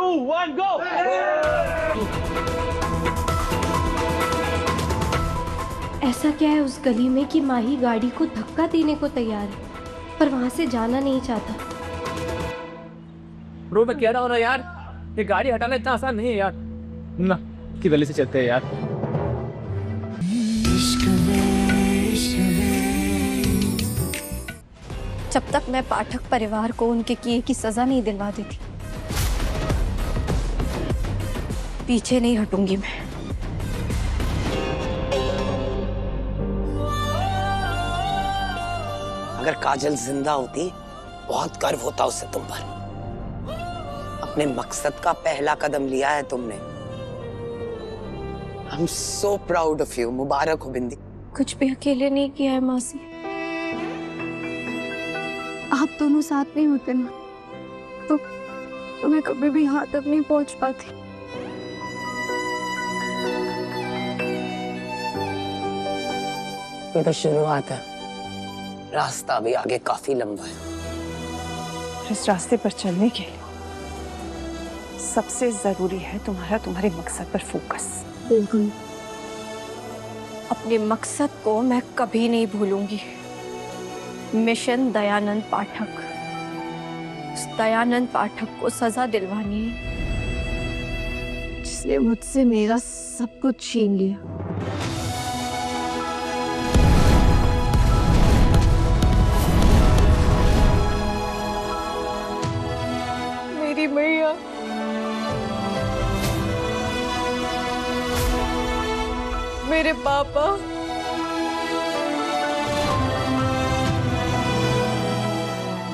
1 गो। ऐसा क्या है उस गली में कि माही गाड़ी को धक्का देने को तैयार है पर वहां से जाना नहीं चाहता। ब्रो मैं कह रहा हूँ ना यार, ये गाड़ी हटाना इतना आसान नहीं है यार। ना की गली से चलते हैं यार। जब तक मैं पाठक परिवार को उनके किए की सजा नहीं दिलवा देती पीछे नहीं हटूंगी मैं। अगर काजल जिंदा होती बहुत गर्व होता उससे तुम पर। अपने मकसद का पहला कदम लिया है तुमने। I am so proud of you. मुबारक हो बिंदी। कुछ भी अकेले नहीं किया है मासी। आप दोनों साथ नहीं होते ना तो मैं कभी भी यहाँ तक नहीं पहुंच पाती। ये तो शुरुआत है, रास्ता भी आगे काफी लंबा है। इस रास्ते पर चलने के लिए सबसे जरूरी है तुम्हारे मकसद पर फोकस। बिल्कुल। अपने मकसद को मैं कभी नहीं भूलूंगी। मिशन दयानंद पाठक। उस दयानंद पाठक को सजा दिलवानी है जिसने मुझसे मेरा सब कुछ छीन लिया। मेरी मैया, मेरे पापा,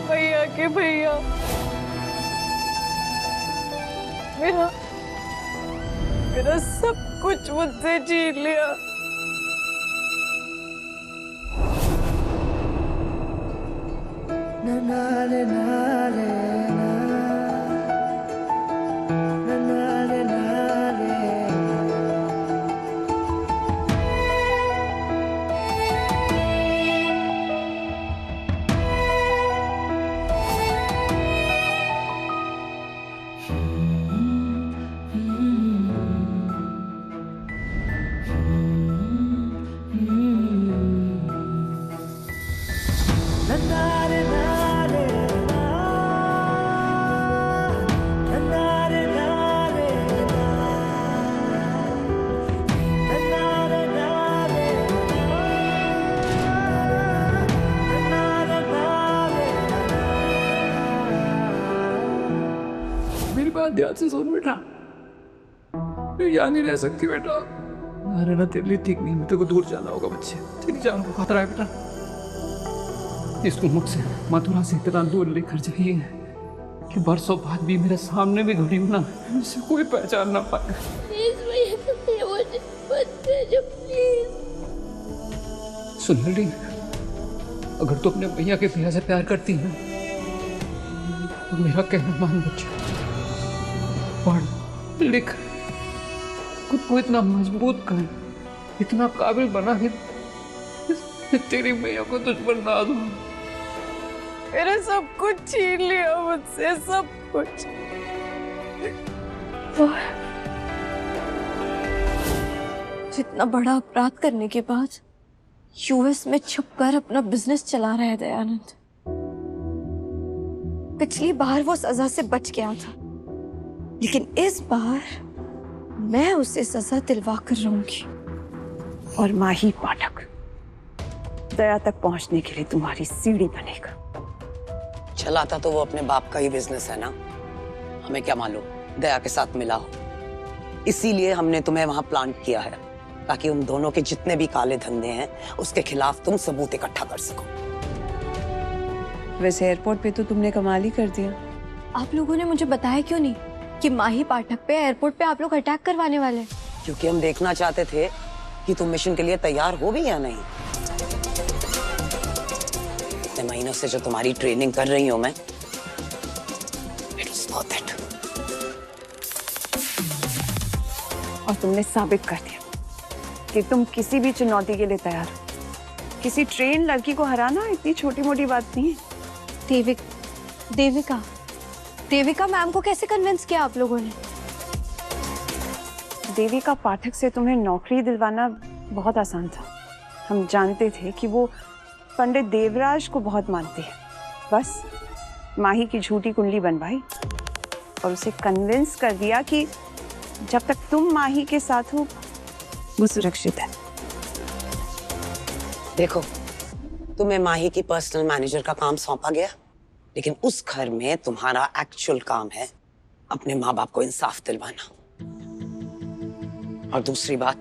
भैया के भैया, मेरा सब कुछ मुझसे छीन लिया। मेरी बात ध्यान से सुन बेटा, मैं यहाँ नहीं रह सकती बेटा। अरे ना तेरे लिए ठीक नहीं, तेरे को दूर जाना होगा बच्चे। तेरी जान को खतरा है बेटा। इसको मुझसे मथुरा से इतना दूर लेकर जाइए कि बरसों बाद भी मेरे सामने भी घड़ी ना मुझसे कोई पहचान ना पाए। सुन लड़ी, अगर तू अपने भैया के भैया से प्यार करती है तो मेरा कहना मान बच्चा। पढ़ लिख, खुद को इतना मजबूत कर, इतना काबिल बना कि तेरी भैया को तुझ पर नाज हो। मेरा सब कुछ छीन लिया मुझसे, सब कुछ। जितना बड़ा अपराध करने के बाद यूएस में छुपकर अपना बिजनेस चला रहा है दयानंद। पिछली बार वो सजा से बच गया था, लेकिन इस बार मैं उसे सजा दिलवा कर रहूंगी। और माही पाठक दया तक पहुंचने के लिए तुम्हारी सीढ़ी बनेगा। चलाता तो वो अपने बाप का ही बिजनेस है ना, हमें क्या मालूम दया के साथ मिला हो। इसीलिए हमने तुम्हें वहां प्लांट किया है ताकि उन दोनों के जितने भी काले धंधे हैं उसके खिलाफ तुम सबूत इकट्ठा कर सको। वैसे एयरपोर्ट पे तो तुमने कमाल ही कर दिया। आप लोगों ने मुझे बताया क्यों नहीं कि माही पाठक पे एयरपोर्ट पे आप लोग अटैक करवाने वाले? क्योंकि हम देखना चाहते थे कि तुम मिशन के लिए तैयार हो भी या नहीं। इतने महीनों से जो तुम्हारी ट्रेनिंग कर रही हूं मैं, इट वाज वर्थ इट। और तुमने साबित कर दिया कि तुम किसी भी चुनौती के लिए तैयार हो। किसी ट्रेन लड़की को हराना इतनी छोटी मोटी बात नहीं है। देविका, देविका मैम को कैसे कन्विंस किया आप लोगों ने? देविका पाठक से तुम्हें नौकरी दिलवाना बहुत आसान था। हम जानते थे कि वो पंडित देवराज को बहुत मानती है। बस माही की झूठी कुंडली बनवाई और उसे कन्विंस कर दिया कि जब तक तुम माही के साथ हो वो सुरक्षित है। देखो, तुम्हें माही की पर्सनल मैनेजर का काम सौंपा गया, लेकिन उस घर में तुम्हारा एक्चुअल काम है अपने माँ बाप को इंसाफ दिलवाना। और दूसरी बात,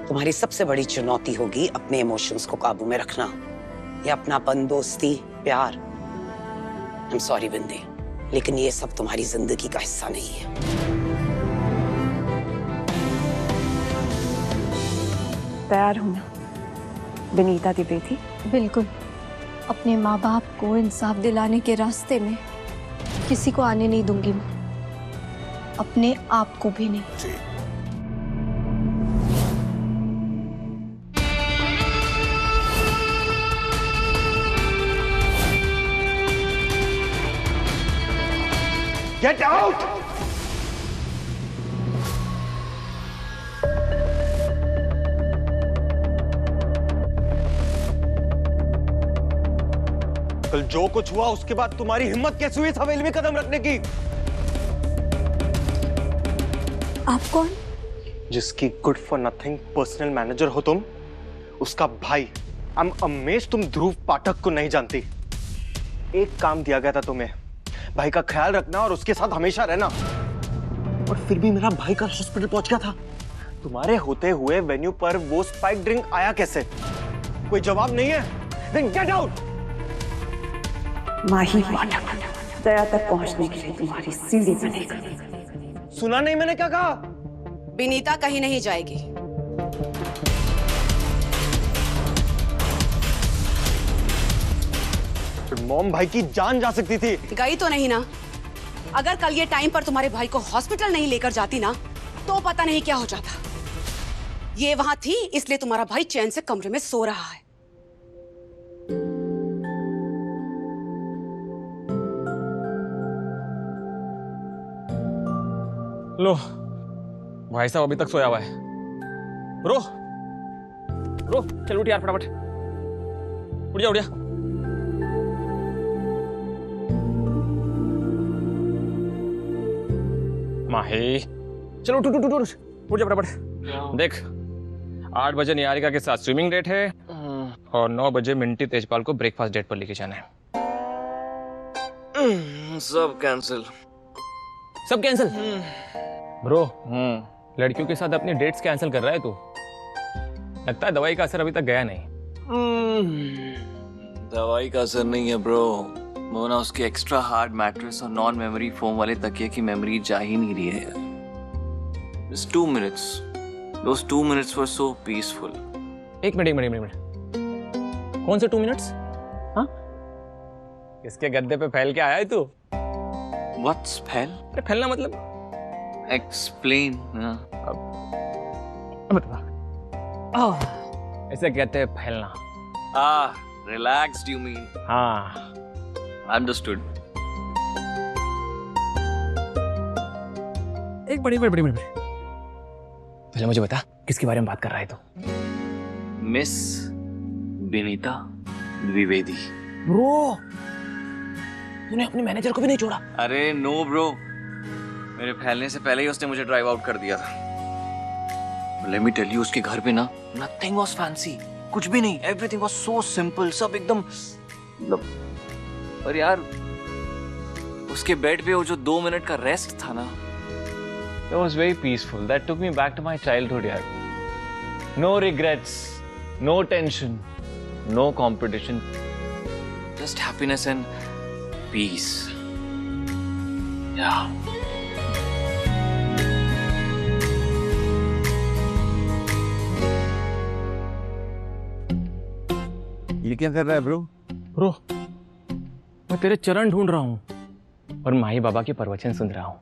तुम्हारी सबसे बड़ी चुनौती होगी अपने इमोशंस को काबू में रखना। ये अपनापन, दोस्ती, प्यार। आई एम सॉरी बिंदी, लेकिन ये सब तुम्हारी जिंदगी का हिस्सा नहीं है। तैयार हो ना विनीता द्विवेदी? बिल्कुल। अपने माँ बाप को इंसाफ दिलाने के रास्ते में किसी को आने नहीं दूंगी मैं, अपने आप को भी नहीं। Get out! कल जो कुछ हुआ उसके बाद तुम्हारी हिम्मत कैसे हुई इस हवेली में कदम रखने की? आप कौन? जिसकी good for nothing personal manager हो तुम, उसका भाई। आई एम अमेज्ड तुम ध्रुव पाठक को नहीं जानती। एक काम दिया गया था तुम्हें, भाई का ख्याल रखना और उसके साथ हमेशा रहना, और फिर भी मेरा भाई का हॉस्पिटल पहुंच गया था। तुम्हारे होते हुए वेन्यू पर वो स्पाइक ड्रिंक आया कैसे? कोई जवाब नहीं है? Then get out! माही पाठक दया तक पहुंचने के लिए तुम्हारी सीढ़ी बनेगा। सुना नहीं मैंने क्या कहा? विनीता कहीं नहीं जाएगी। मॉम, भाई की जान जा सकती थी। गई तो नहीं ना। अगर कल ये टाइम पर तुम्हारे भाई को हॉस्पिटल नहीं लेकर जाती ना, तो पता नहीं क्या हो जाता। ये वहां थी इसलिए तुम्हारा भाई चैन से कमरे में सो रहा है। लो, भाई साहब अभी तक सोया हुआ है। रो रो, चल उठ यार फटाफट, उठ जा उठ जा। माही, चलो उठ उठ उठ उठ, उठ जा फटाफट। देख, 8 बजे निहारिका के साथ स्विमिंग डेट है और 9 बजे मिंटी तेजपाल को ब्रेकफास्ट डेट पर लेके जाना है। सब कैंसिल। सब कैंसिल? ब्रो, लड़कियों के साथ अपनी डेट्स कैंसिल कर रहा है तू। लगता है दवाई का असर अभी तक गया नहीं। दवाई का असर नहीं है ब्रो, वो ना उसके एक्स्ट्रा हार्ड मैट्रेस और नॉन मेमोरी फोम वाले तकिए की मेमोरी जा ही नहीं रही है यार। Just 2 minutes. Those 2 minutes were so peaceful. एक मिनट। कौन से 2 मिनट्स? हाँ? किसके गद्दे पे फैल के आया है तू? What's फैल? अरे फैलना मतलब? Explain. बता। ऐसे कहते हैं फैलना। Relaxed you mean? हाँ। Understood. एक बड़ी पहले मुझे बता, किसके बारे में बात कर रहा है तू? मिस विनीता द्विवेदी। ब्रो, तूने अपने मैनेजर को भी नहीं छोड़ा? अरे नो ब्रो, मेरे फैलने से पहले ही उसने मुझे ड्राइव आउट कर दिया था। लेट मी टेल यू, उसके घर पे ना नथिंग वाज फैंसी, कुछ भी नहीं। एवरीथिंग वाज सो सिंपल, सब एकदम मतलब। और यार उसके बेड पे वो जो 2 मिनट का रेस्ट था ना, That was very peaceful. That took me back to my childhood, yaar. No regrets, no tension, no competition. just happiness and peace. Yeah. ये क्या कर रहा है ब्रो? ब्रो, मैं तेरे चरण ढूंढ रहा हूँ और माही बाबा के प्रवचन सुन रहा हूँ।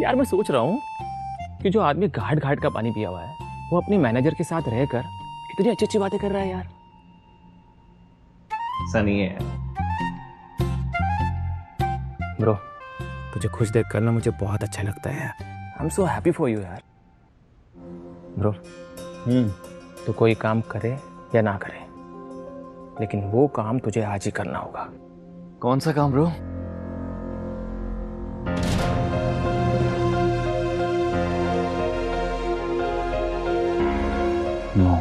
यार मैं सोच रहा हूँ कि जो आदमी घाट घाट का पानी पिया हुआ है, वो अपने मैनेजर के साथ रहकर कितनी अच्छी अच्छी बातें कर रहा है यार। ऐसा नहीं है। ब्रो, तुझे खुश देख कर ना मुझे बहुत अच्छा लगता है यार। आई am so happy for you यार। ब्रो, तो कोई काम करे या ना करे, लेकिन वो काम तुझे आज ही करना होगा। कौन सा काम bro? No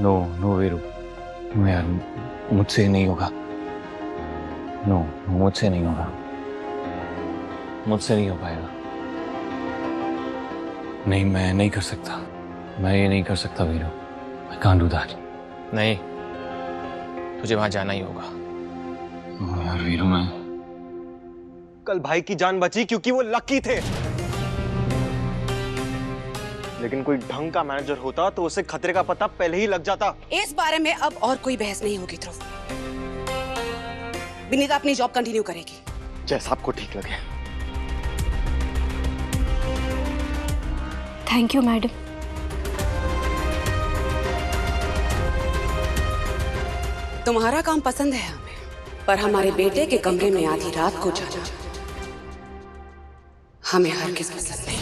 no no Veeru, no यार, मुझसे नहीं होगा। नो, मुझसे नहीं होगा, मुझसे नहीं हो पाएगा। नहीं, मैं नहीं कर सकता, मैं ये नहीं कर सकता Veeru. I can't do that. नहीं, तुझे वहां जाना ही होगा। ओह यार वीरू, मैं कल भाई की जान बची क्योंकि वो लकी थे, लेकिन कोई ढंग का मैनेजर होता तो उसे खतरे का पता पहले ही लग जाता। इस बारे में अब और कोई बहस नहीं होगी ध्रुव। विनीता अपनी जॉब कंटिन्यू करेगी। जैसा आपको ठीक लगे। Thank you madam. तुम्हारा काम पसंद है हमें, पर हमारे बेटे के कमरे में आधी रात को जाना हमें हरगिज़ पसंद नहीं।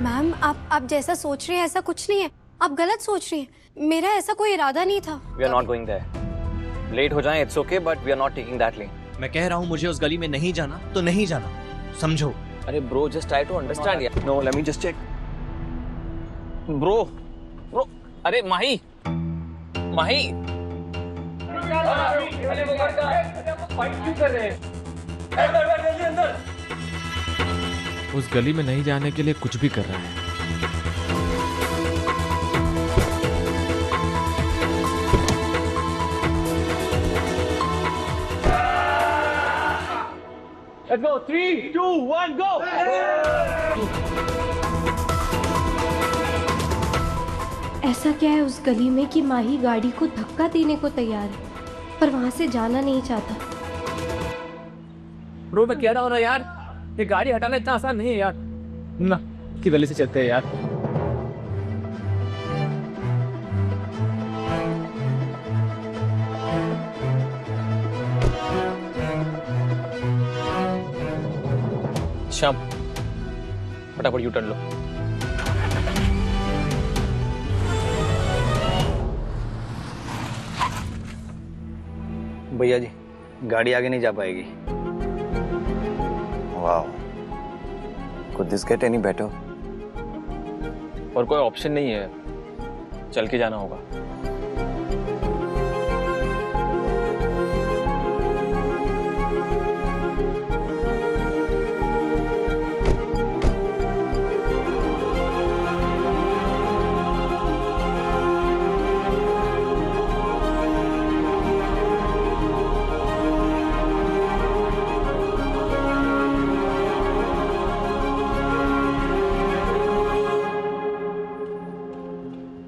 मैम, आप जैसा सोच रही हैं ऐसा कुछ नहीं है। आप गलत सोच रही हैं। मेरा ऐसा कोई इरादा नहीं था। We are not going there. Late हो जाए it's okay, but we are not taking that lane. मैं कह रहा हूँ मुझे उस गली में नहीं जाना तो नहीं जाना, समझो। अरे bro, just try to understand यार। No, let me just check. Bro, bro, अरे माही, माही, उस गली में नहीं जाने के लिए कुछ भी कर रहा है। Let's go, 3, 2, 1, go! ऐसा क्या है उस गली में कि माही गाड़ी को धक्का देने को तैयार है, पर वहां से जाना नहीं चाहता। ब्रो, मैं कह रहा हूँ ना यार, ये गाड़ी हटाना इतना आसान नहीं है यार। ना की गली से चलते हैं यार। श्याम, फटाफट यू टर्न लो। भैया जी, गाड़ी आगे नहीं जा पाएगी। वाह, could this get any better? और कोई ऑप्शन नहीं है, चल के जाना होगा।